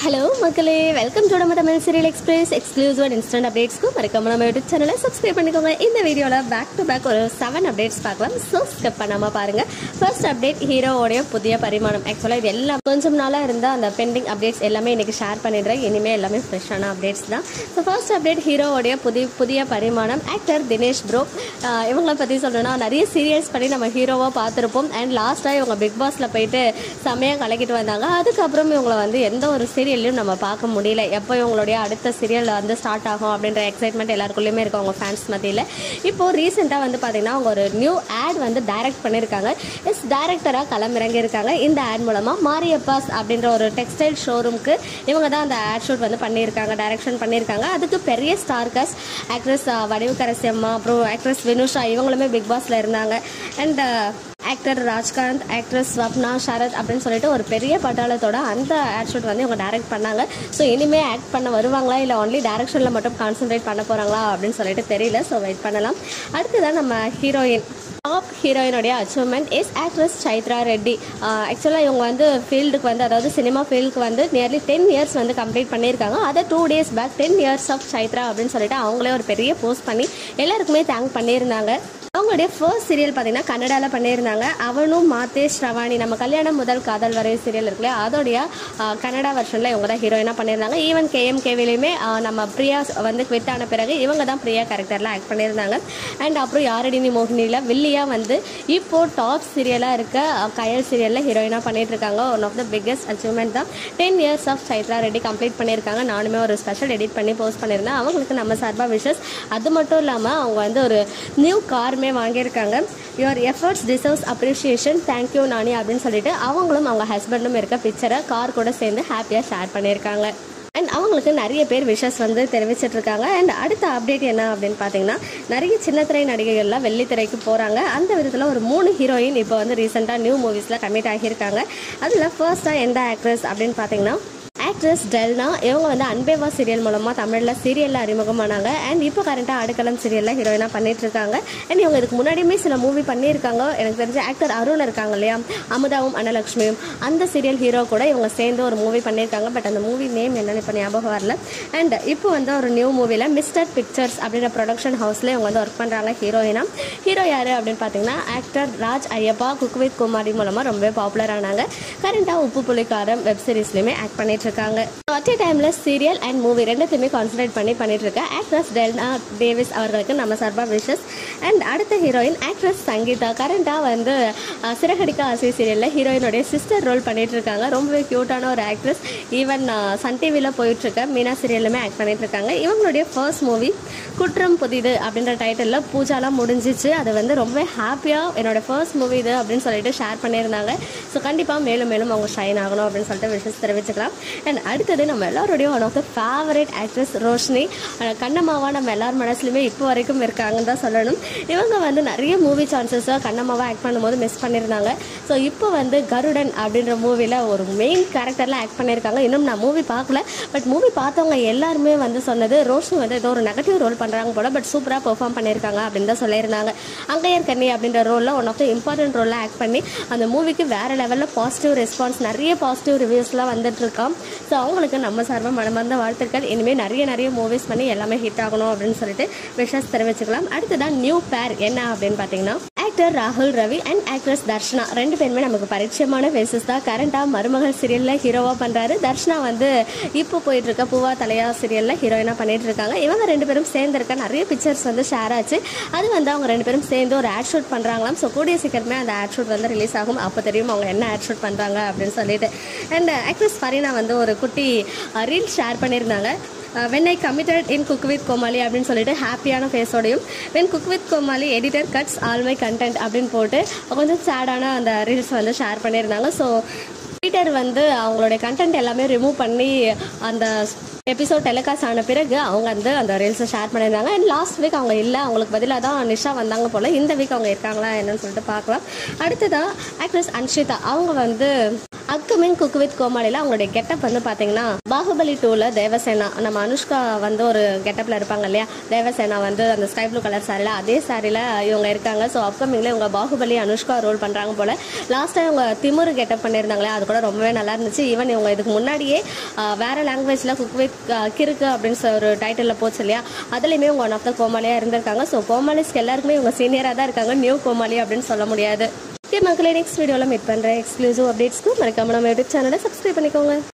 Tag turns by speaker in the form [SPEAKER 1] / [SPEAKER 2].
[SPEAKER 1] Hello மக்களே, welcome to நம்ம Tamil serial express exclusive and instant அப்டேட்ஸ்க்கு மறக்காம நம்ம யூடியூப் சேனலை சப்ஸ்கிரைப் பண்ணிக்கோங்க. இந்த வீடியோவில் பேக் டு பேக் ஒரு 7 அப்டேட்ஸ் பார்க்கலாம். ஸோ ஸ்கிப் பண்ணாமல் பாருங்கள். ஃபர்ஸ்ட் அப்டேட், ஹீரோவோடைய புதிய பரிமாணம். ஆக்சுவலாக இது எல்லாம் கொஞ்சம் நாளாக இருந்த அந்த பெண்டிங் அப்டேட்ஸ் எல்லாமே இன்றைக்கி ஷேர் பண்ணிடுறேன். இனிமேல் எல்லாமே ஃப்ரெஷ்ஷான அப்டேட்ஸ் தான். ஸோ ஃபர்ஸ்ட் அப்டேட், ஹீரோவோடைய புதிய பரிமாணம். ஆக்டர் தினேஷ் ப்ரோ, இவங்களை பற்றி சொல்லணும்னா நிறைய சீரியல்ஸ் பண்ணி நம்ம ஹீரோவாக பார்த்துருப்போம். அண்ட் லாஸ்ட்டாக இவங்க பிக் பாஸில் போயிட்டு செம்மையாக கலக்கிட்டு வந்தாங்க. அதுக்கப்புறம் இவங்களை வந்து எந்த ஒரு சீரியல்லையும் நம்ம பார்க்க முடியல. எப்போ இவங்களுடைய அடுத்த சீரியல் வந்து ஸ்டார்ட் ஆகும் அப்படின்ற எக்ஸைட்மெண்ட் எல்லாருக்குள்ளேயுமே இருக்கும் அவங்க ஃபேன்ஸ் மத்தியில். இப்போது ரீசெண்டாக வந்து பார்த்தீங்கன்னா அவங்க ஒரு நியூ ஆட் வந்து டைரக்ட் பண்ணியிருக்காங்க. டைரக்டராக களமிறங்கி இருக்காங்க. இந்த ஆட் மூலமாக மாரியப்பாஸ் அப்படின்ற ஒரு டெக்ஸ்டைல் ஷோரூமுக்கு இவங்க தான் அந்த ஆட் ஷூட் வந்து பண்ணியிருக்காங்க, டைரக்ஷன் பண்ணியிருக்காங்க. அதுக்கு பெரிய ஸ்டார் காஸ்ட் ஆக்ட்ரஸ் வடிவுக்கரசி அம்மா, அப்புறம் ஆக்ட்ரஸ் வினுஷா இவங்களுமே பிக் பாஸில் இருந்தாங்க. And actor Rajkanth, actress Swapna, Sharath அப்படின்னு சொல்லிட்டு ஒரு பெரிய பட்டாளத்தோட அந்த ஆட் ஷூட் வந்து இவங்க டைரக்ட் பண்ணாங்க. ஸோ இனிமேல் ஆக்ட் பண்ண வருவாங்களா இல்லை ஒன்லி டைரக்ஷனில் மட்டும் கான்சென்ட்ரேட் பண்ண போகிறாங்களா அப்படின்னு சொல்லிட்டு தெரியல. ஸோ வெயிட் பண்ணலாம். அடுத்ததான் நம்ம ஹீரோயின், டாப் ஹீரோயினுடைய achievement is actress Chaitra Reddy. ஆக்சுவலாக இவங்க வந்து ஃபீல்டுக்கு வந்து, அதாவது சினிமா ஃபீல்டுக்கு வந்து நியர்லி 10 இயர்ஸ் வந்து கம்ப்ளீட் பண்ணியிருக்காங்க. அதை 2 days back 10 years of Chaitra அப்படின்னு சொல்லிட்டு அவங்களே ஒரு பெரிய போஸ்ட் பண்ணி எல்லாருக்குமே தேங்க் பண்ணியிருந்தாங்க. அவங்களுடைய ஃபர்ஸ்ட் சீரியல் பார்த்தீங்கன்னா கன்னடாவில் பண்ணியிருந்தாங்க. அவனும் மாத்தேஷ் ரவானி, நம்ம கல்யாணம் முதல் காதல் வரை சீரியல் இருக்குல்லையா, அதோடைய கன்னடா வெர்ஷனில் இவங்க தான் ஹீரோயினாக பண்ணியிருந்தாங்க. ஈவன் KMKவிலையுமே நம்ம பிரியா வந்து குவிட் ஆன பிறகு இவங்க தான் பிரியா கேரக்டரில் ஆக்ட் பண்ணியிருந்தாங்க. அண்ட் அப்புறம் யாரடினி மோகினியில் வில்லியாக வந்து இப்போது டாப் சீரியலாக இருக்க கயல் சீரியலில் ஹீரோயினாக பண்ணிட்டு இருக்காங்க. One of the biggest achievement தான். 10 years of Chaitra Reddy complete பண்ணியிருக்காங்க. நானுமே ஒரு ஸ்பெஷல் எடிட் பண்ணி போஸ்ட் பண்ணியிருந்தேன். அவங்களுக்கு நம்ம சார்பாக விஷஸ். அது மட்டும் இல்லாமல் அவங்க வந்து ஒரு நியூ கார் வாங்கியிருக்காங்க. Your efforts deserves appreciation, thank you Nani அப்படின்னு சொல்லிட்டு அவங்களும் அவங்க ஹஸ்பண்டும் இருக்க பிக்சரை கார் கூட சேர்ந்து ஹாப்பியாக ஷேர் பண்ணியிருக்காங்க. அண்ட் அவங்களுக்கு நிறைய பேர் விஷஸ் வந்து தெரிவிச்சிட்டு இருக்காங்க. அண்ட் அடுத்த அப்டேட் என்ன அப்படின்னு பார்த்தீங்கன்னா, நிறைய சின்னத்திரை நடிகைகள்லாம் வெள்ளித்திரைக்கு போகிறாங்க. அந்த விதத்தில் ஒரு 3 ஹீரோயின் இப்போ வந்து ரீசெண்டாக நியூ மூவிஸில் கமிட் ஆகியிருக்காங்க. அதில் ஃபர்ஸ்ட்டாக எந்த ஆக்ட்ரஸ் அப்படின்னு பார்த்தீங்கன்னா ஆக்ட்ரஸ் டெல்னா. இவங்க வந்து அன்பேவா சீரியல் மூலமாக தமிழில் சீரியலில் அறிமுகமானாங்க. அண்ட் இப்போ கரண்ட்டாக ஆடுகளம் சீரியலில் ஹீரோயினாக பண்ணிட்டு இருக்காங்க. அண்ட் இவங்க இதுக்கு முன்னாடியுமே சில மூவி பண்ணியிருக்காங்க. எனக்கு தெரிஞ்ச ஆக்டர் அருண் இருக்காங்க இல்லையா, அமுதாவும் அனலக்ஷ்மியும், அந்த சீரியல் ஹீரோ கூட இவங்க சேர்ந்து ஒரு மூவி பண்ணியிருக்காங்க. பட் அந்த மூவி நேம் என்னன்னு இப்போ ஞாபகம் வரல. அண்ட் இப்போ வந்து ஒரு நியூ மூவியில் மிஸ்டர் பிக்சர்ஸ் அப்படின்ற ப்ரொடக்ஷன் ஹவுஸில் இவங்க வந்து ஒர்க் பண்ணுறாங்க ஹீரோயினா. ஹீரோ யார் அப்படின்னு பார்த்தீங்கன்னா actor Raj Ayyappa, cook with குமாரி மூலமாக ரொம்பவே பாப்புலர் ஆனாங்க. கரண்ட்டாக உப்பு புலிக்காரம் வெப் சீரிஸ்லையுமே ஆக்ட் பண்ணிட்டு இருக்காங்க. அட் ஏ டைம்ல சீரியல் அண்ட் மூவி ரெண்டுத்தையுமே கான்சன்ட்ரேட் பண்ணிட்டு இருக்க ஆக்ட்ரஸ் டெல்னா டேவிஸ் அவர்களுக்கு நம்ம சார்பாக விஷஸ். அண்ட் அடுத்த ஹீரோயின் ஆக்ட்ரஸ் சங்கீதா. கரண்டாக வந்து சிறகடிக்க ஆசை சீரியலில் ஹீரோயினுடைய சிஸ்டர் ரோல் பண்ணிட்டு இருக்காங்க. ரொம்பவே க்யூட்டான ஒரு ஆக்ட்ரஸ். ஈவன் சன் டிவியில் போயிட்டு இருக்க மீனா சீரியலுமே ஆக்ட் பண்ணிட்டு இருக்காங்க. இவங்களுடைய ஃபர்ஸ்ட் மூவி குற்றம் புதிது அப்படின்ற டைட்டிலில் பூஜாலாம் முடிஞ்சிச்சு. அது வந்து ரொம்ப ஹாப்பியாக என்னோட ஃபர்ஸ்ட் மூவி இது அப்படின்னு சொல்லிட்டு ஷேர் பண்ணியிருந்தாங்க. ஸோ கண்டிப்பாக மேலும் மேலும் அவங்க ஷைன் ஆகணும் அப்படின்னு சொல்லிட்டு விஷஸ் தெரிவிச்சுக்கலாம். அண்ட் அடுத்தது நம்ம எல்லாருடைய one of the favourite actress Roshini. கண்ணம்மாவா நம்ம எல்லார் மனசுலையுமே இப்போ வரைக்கும் இருக்காங்கன்னு தான் சொல்லணும். இவங்க வந்து நிறைய மூவி சான்சஸை கண்ணம்மாவா ஆக்ட் பண்ணும்போது மிஸ் பண்ணியிருந்தாங்க. ஸோ இப்போ வந்து கருடன் அப்படின்ற மூவியில் ஒரு மெயின் கேரக்டரில் ஆக்ட் பண்ணியிருக்காங்க. இன்னும் நான் மூவி பார்க்கல, பட் மூவி பார்த்தவங்க எல்லாருமே வந்து சொன்னது ரோஷினி வந்து ஏதோ ஒரு நெகட்டிவ் ரோல் பண்ணுறாங்க போல, பட் சூப்பராக பெர்ஃபார்ம் பண்ணியிருக்காங்க அப்படின்னு தான் சொல்லியிருந்தாங்க. அங்கையர் கண்ணி அப்படின்ற ரோலில் ஒன் ஆஃப் த இம்பார்ட்டன்ட் ரோலில் ஆக்ட் பண்ணி அந்த மூவிக்கு வேறு லெவலில் பாசிட்டிவ் ரெஸ்பான்ஸ், நிறைய பாசிட்டிவ் ரிவ்யூஸ்லாம் வந்துட்டு இருக்கான். ஸோ அவங்களுக்கு நம்ம சார்பாக மனமார்ந்த வாழ்த்துக்கள். இனிமேல் நிறைய மூவிஸ் பண்ணி எல்லாமே ஹிட் ஆகணும் அப்படின்னு சொல்லிட்டு விஷஸ் தெரிவிச்சுக்கலாம். அடுத்ததான் நியூ பேர் என்ன அப்படின்னு பார்த்தீங்கன்னா ஆக்டர் ராகுல் ரவி அண்ட் ஆக்ட்ரஸ் தர்ஷனா. 2 பேருமே நமக்கு பரிச்சயமான ஃபேஸஸ் தான். கரண்டாக மருமகள் சீரியலில் ஹீரோவாக பண்ணுறாரு. தர்ஷனா வந்து இப்போ போயிட்டு இருக்க பூவா தலையா சீரியலில் ஹீரோயினாக பண்ணிட்டு இருக்காங்க. இவங்க 2 பேரும் சேர்ந்துருக்க நிறைய பிக்சர்ஸ் வந்து ஷேர் ஆச்சு. அது வந்து அவங்க 2 பேரும் சேர்ந்து ஒரு ஆட் ஷூட் பண்ணுறாங்களாம். ஸோ கூடிய சீக்கிரமே அந்த ஆட் ஷூட் வந்து ரிலீஸ் ஆகும். அப்போ தெரியும் அவங்க என்ன ஆட் ஷூட் பண்ணுறாங்க அப்படின்னு சொல்லிட்டு. அண்ட் ஆக்ட்ரஸ் ஃபரீனா வந்து ஒரு குட்டி ரீல் ஷேர் பண்ணியிருந்தாங்க. when I committed in Cook with Komali அப்படின்னு சொல்லிட்டு ஹாப்பியான ஃபேஸோடையும், when Cook with Komali editor cuts all my content அப்படின்னு போட்டு கொஞ்சம் சேடான அந்த ரீல்ஸ் வந்து ஷேர் பண்ணியிருந்தாங்க. ஸோ எடிட்டர் வந்து அவங்களுடைய கண்டென்ட் எல்லாமே ரிமூவ் பண்ணி அந்த எபிசோட் டெலிகாஸ்ட் ஆன பிறகு அவங்க வந்து அந்த ரீல்ஸை ஷேர் பண்ணியிருந்தாங்க. அண்ட் லாஸ்ட் வீக் அவங்க இல்லை, அவங்களுக்கு பதிலாக தான் நிஷா வந்தாங்க போல். இந்த வீக் அவங்க இருக்காங்களா என்னன்னு சொல்லிட்டு பார்க்கலாம். அடுத்ததாக ஆக்ட்ரஸ் அன்ஷிதா அவங்க வந்து அப்கமிங் குக் வித் கோமாளியில் அவங்களுடைய கெட்டப் வந்து பார்த்தீங்கன்னா பாகுபலி 2ல தேவசேனா நம்ம அனுஷ்கா வந்து ஒரு கெட்டப்பில் இருப்பாங்க இல்லையா, தேவசேனா வந்து அந்த ஸ்கை ப்ளூ கலர் சாரியில் அதே சாரியில் இவங்க இருக்காங்க. ஸோ அப்கமிங்கில் இவங்க பாகுபலி அனுஷ்கா ரோல் பண்ணுறாங்க போல். லாஸ்ட் டைம் இவங்க திமுரு கெட்டப் பண்ணியிருந்தாங்களே, அது கூட ரொம்பவே நல்லா இருந்துச்சு. ஈவன் இவங்க இதுக்கு முன்னாடியே வேறு லாங்குவேஜில் குக் வித் கிறுக்கு அப்படின்னு ஒரு டைட்டிலில் போச்சு இல்லையா, அதுலேயுமே இவங்க ஒன் ஆஃப் த கோமாளியாக இருந்திருக்காங்க. ஸோ கோமாளிஸ்க்கு எல்லாருக்குமே இவங்க சீனியராக தான் இருக்காங்க, நியூ கோமாளி அப்படின்னு சொல்ல முடியாது. மக்களே நெக்ஸ்ட் வீடியோவில் மீட் பண்ணுறேன். எக்ஸ்க்ளூசிவ் அப்டேட்ஸ்க்கு மறக்காம நம்ம யூடியூப் சேனலை சப்ஸ்கிரைப் பண்ணிக்கோங்க.